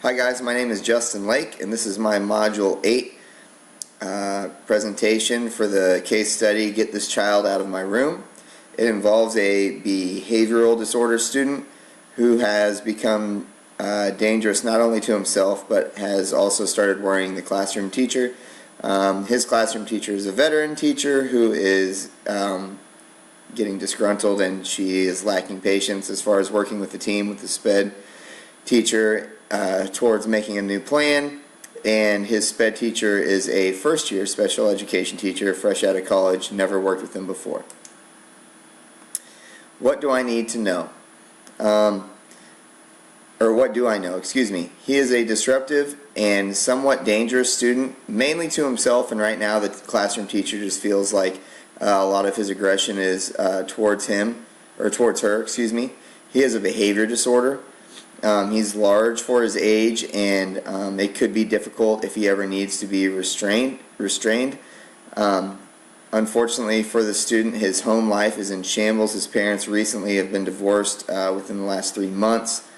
Hi guys, my name is Justin Lake and this is my Module 8 presentation for the case study, Get This Child Out of My Room. It involves a behavioral disorder student who has become dangerous not only to himself but has also started worrying the classroom teacher. His classroom teacher is a veteran teacher who is getting disgruntled, and she is lacking patience as far as working with the team, with the SPED teacher towards making a new plan. And his SPED teacher is a first-year special education teacher, fresh out of college, never worked with him before. What do I need to know? Or what do I know? Excuse me. He is a disruptive and somewhat dangerous student, mainly to himself, and right now the classroom teacher just feels like a lot of his aggression is towards him, or towards her, excuse me. He has a behavior disorder. He's large for his age, and it could be difficult if he ever needs to be restrained. Unfortunately for the student, his home life is in shambles. His parents recently have been divorced within the last 3 months.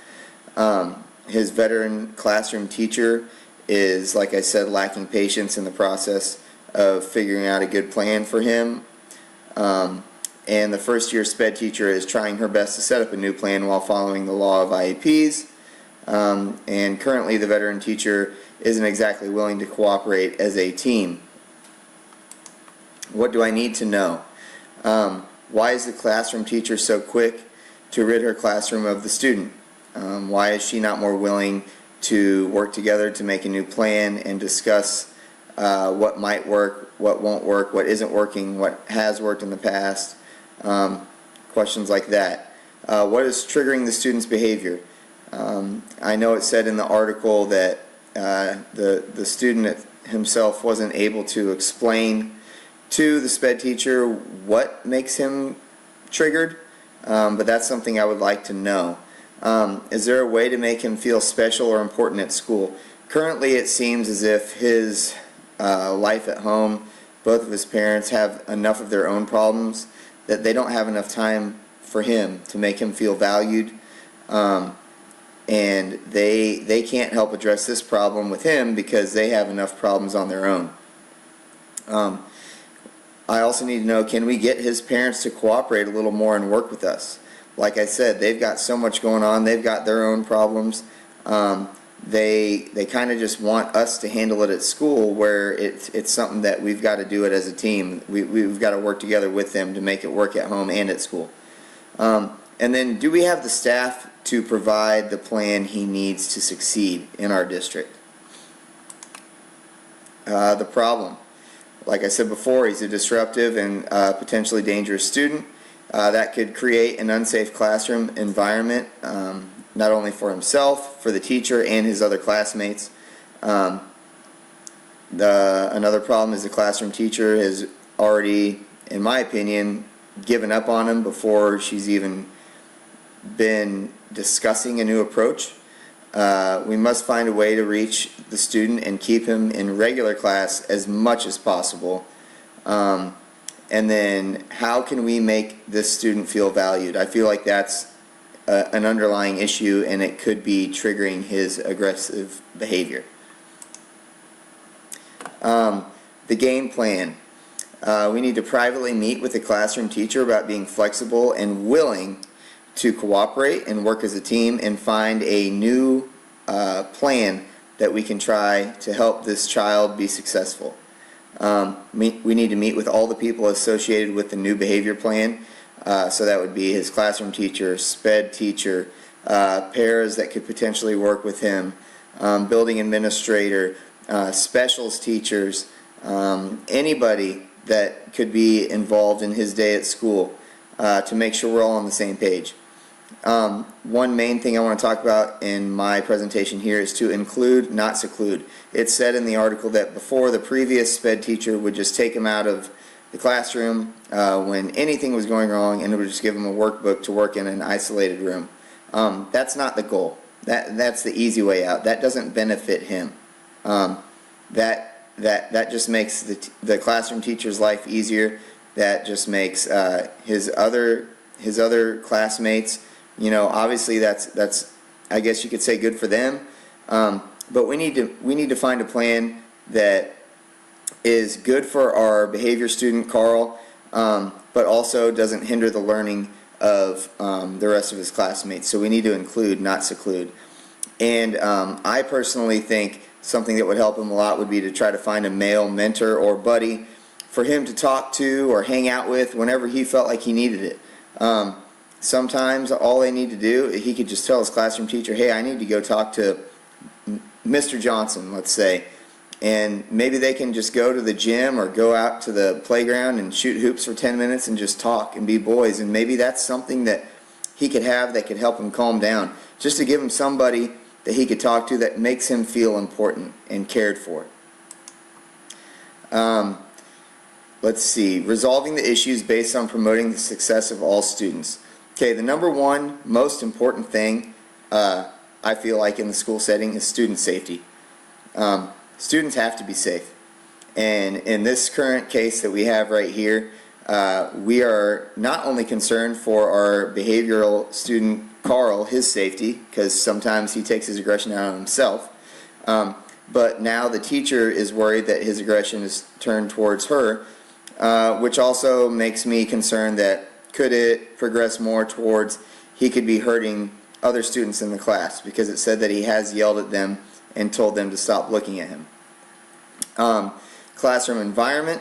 His veteran classroom teacher is, like I said, lacking patience in the process of figuring out a good plan for him. And the first-year SPED teacher is trying her best to set up a new plan while following the law of IEPs. And currently the veteran teacher isn't exactly willing to cooperate as a team. What do I need to know? Why is the classroom teacher so quick to rid her classroom of the student? Why is she not more willing to work together to make a new plan and discuss what might work, what won't work, what isn't working, what has worked in the past? Questions like that. What is triggering the student's behavior? I know it said in the article that the student himself wasn't able to explain to the SPED teacher what makes him triggered, but that's something I would like to know. Is there a way to make him feel special or important at school? Currently it seems as if his life at home, both of his parents have enough of their own problems that they don't have enough time for him to make him feel valued, and they can't help address this problem with him because they have enough problems on their own. I also need to know, can we get his parents to cooperate a little more and work with us? Like I said, they've got so much going on, they've got their own problems. They kind of just want us to handle it at school, where it's something that we've got to do it as a team. We've got to work together with them to make it work at home and at school. And then, do we have the staff to provide the plan he needs to succeed in our district? The problem. Like I said before, he's a disruptive and potentially dangerous student. That could create an unsafe classroom environment, not only for himself, for the teacher, and his other classmates. Another problem is the classroom teacher has already, in my opinion, given up on him before she's even been discussing a new approach. We must find a way to reach the student and keep him in regular class as much as possible. And then, how can we make this student feel valued? I feel like that's an underlying issue, and it could be triggering his aggressive behavior. The game plan. We need to privately meet with the classroom teacher about being flexible and willing to cooperate and work as a team, and find a new plan that we can try to help this child be successful. We need to meet with all the people associated with the new behavior plan. So that would be his classroom teacher, SPED teacher, pairs that could potentially work with him, building administrator, specials teachers, anybody that could be involved in his day at school, to make sure we're all on the same page. One main thing I want to talk about in my presentation here is to include, not seclude. It said in the article that before, the previous SPED teacher would just take him out of the classroom when anything was going wrong, and it would just give him a workbook to work in an isolated room. That's not the goal. That's the easy way out. That doesn't benefit him. That just makes the classroom teacher's life easier. That just makes his other classmates, obviously that's I guess you could say good for them, But we need to find a plan that is good for our behavior student Carl, but also doesn't hinder the learning of the rest of his classmates. So we need to include, not seclude. And I personally think something that would help him a lot would be to try to find a male mentor or buddy for him to talk to or hang out with whenever he felt like he needed it. Sometimes all they need to do, he could just tell his classroom teacher, hey, I need to go talk to Mr. Johnson, let's say. And maybe they can just go to the gym or go out to the playground and shoot hoops for 10 minutes and just talk and be boys. And maybe that's something that he could have that could help him calm down. Just to give him somebody that he could talk to that makes him feel important and cared for. Let's see. Resolving the issues based on promoting the success of all students. Okay, the number one most important thing I feel like in the school setting is student safety. Students have to be safe. And in this current case that we have right here, we are not only concerned for our behavioral student Carl, his safety, because sometimes he takes his aggression out on himself, but now the teacher is worried that his aggression is turned towards her, which also makes me concerned that could it progress more towards he could be hurting other students in the class, because it said that he has yelled at them and told them to stop looking at him. Classroom environment.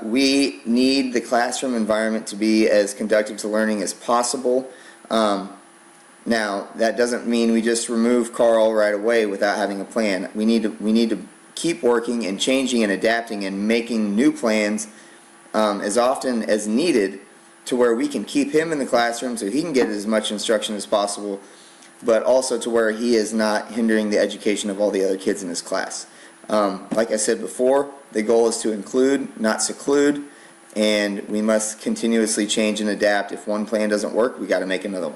We need the classroom environment to be as conducive to learning as possible. Now, that doesn't mean we just remove Carl right away without having a plan. We need to keep working and changing and adapting and making new plans as often as needed to where we can keep him in the classroom so he can get as much instruction as possible, but also to where he is not hindering the education of all the other kids in his class. Like I said before, the goal is to include, not seclude, and we must continuously change and adapt. If one plan doesn't work, we got to make another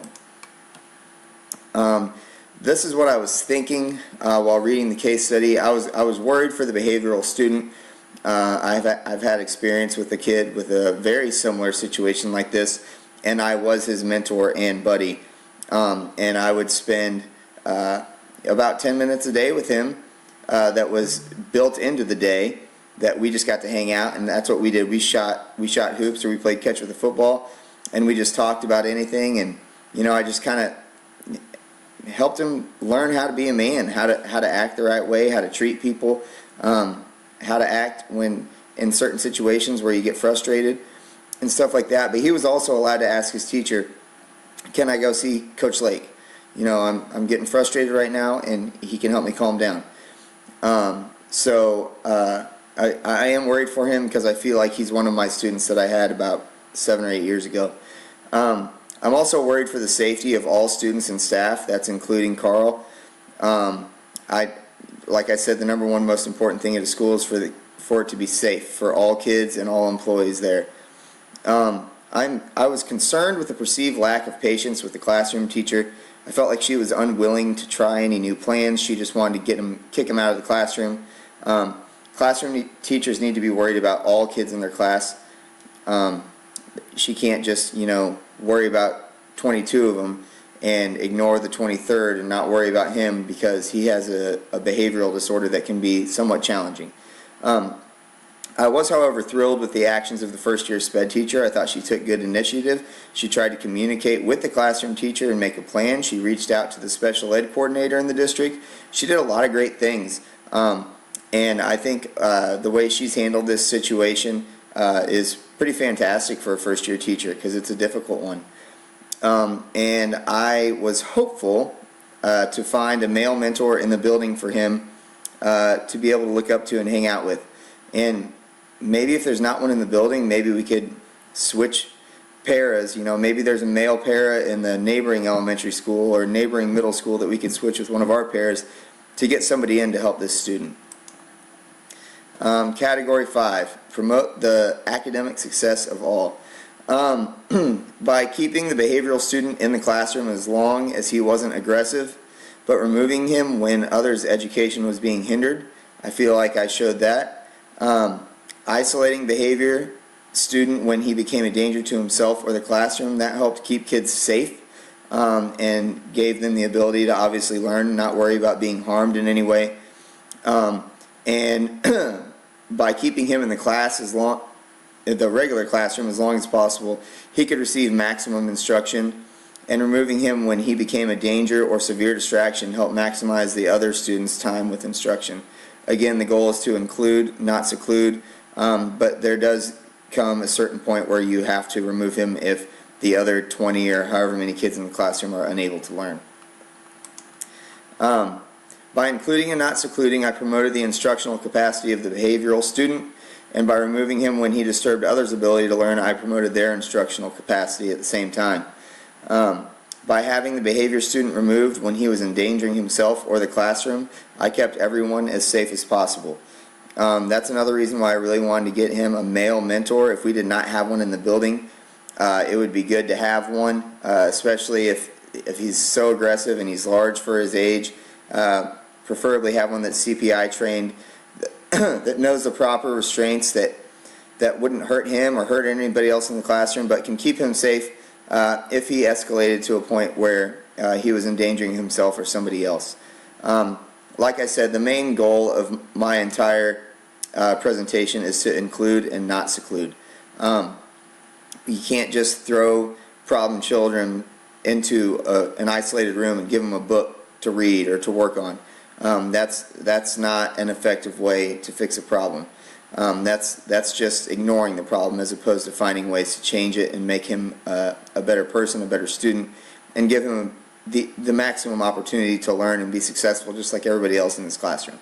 one. This is what I was thinking while reading the case study. I was worried for the behavioral student. I've had experience with a kid with a very similar situation like this, and I was his mentor and buddy. And I would spend about 10 minutes a day with him that was built into the day that we just got to hang out, and that's what we did. We shot hoops, or we played catch with a football, and we just talked about anything. And I just kind of helped him learn how to be a man, how to act the right way, how to treat people, how to act when in certain situations where you get frustrated and stuff like that. But he was also allowed to ask his teacher, can I go see Coach Lake? I'm getting frustrated right now, and he can help me calm down. I am worried for him because I feel like he's one of my students that I had about 7 or 8 years ago. I'm also worried for the safety of all students and staff. That's including Carl. Like I said, the number one most important thing at a school is for it to be safe for all kids and all employees there. I was concerned with the perceived lack of patience with the classroom teacher. I felt like she was unwilling to try any new plans. She just wanted to kick him out of the classroom. Classroom teachers need to be worried about all kids in their class. She can't just, worry about 22 of them and ignore the 23rd and not worry about him because he has a behavioral disorder that can be somewhat challenging. I was, however, thrilled with the actions of the first-year SPED teacher. I thought she took good initiative. She tried to communicate with the classroom teacher and make a plan. She reached out to the special ed coordinator in the district. She did a lot of great things. And I think the way she's handled this situation is pretty fantastic for a first-year teacher because it's a difficult one. And I was hopeful to find a male mentor in the building for him to be able to look up to and hang out with. And maybe if there's not one in the building, maybe we could switch paras. Maybe there's a male para in the neighboring elementary school or neighboring middle school that we could switch with one of our paras to get somebody in to help this student. Category 5, promote the academic success of all. By keeping the behavioral student in the classroom as long as he wasn't aggressive, but removing him when others' education was being hindered, I feel like I showed that. Isolating behavior student when he became a danger to himself or the classroom, that helped keep kids safe. and gave them the ability to obviously learn and not worry about being harmed in any way. And by keeping him in the regular classroom as long as possible, he could receive maximum instruction, and removing him when he became a danger or severe distraction helped maximize the other students' time with instruction. Again, the goal is to include, not seclude, but there does come a certain point where you have to remove him if the other 20 or however many kids in the classroom are unable to learn. By including and not secluding, I promoted the instructional capacity of the behavioral student, and by removing him when he disturbed others' ability to learn, I promoted their instructional capacity at the same time. By having the behavior student removed when he was endangering himself or the classroom, I kept everyone as safe as possible. That's another reason why I really wanted to get him a male mentor. If we did not have one in the building, it would be good to have one, especially if he's so aggressive and he's large for his age. Preferably have one that's CPI trained, that knows the proper restraints that wouldn't hurt him or hurt anybody else in the classroom, but can keep him safe if he escalated to a point where he was endangering himself or somebody else. Like I said, the main goal of my entire presentation is to include and not seclude. You can't just throw problem children into an isolated room and give them a book to read or to work on. That's not an effective way to fix a problem. That's just ignoring the problem as opposed to finding ways to change it and make him a better person, a better student, and give him the maximum opportunity to learn and be successful just like everybody else in this classroom.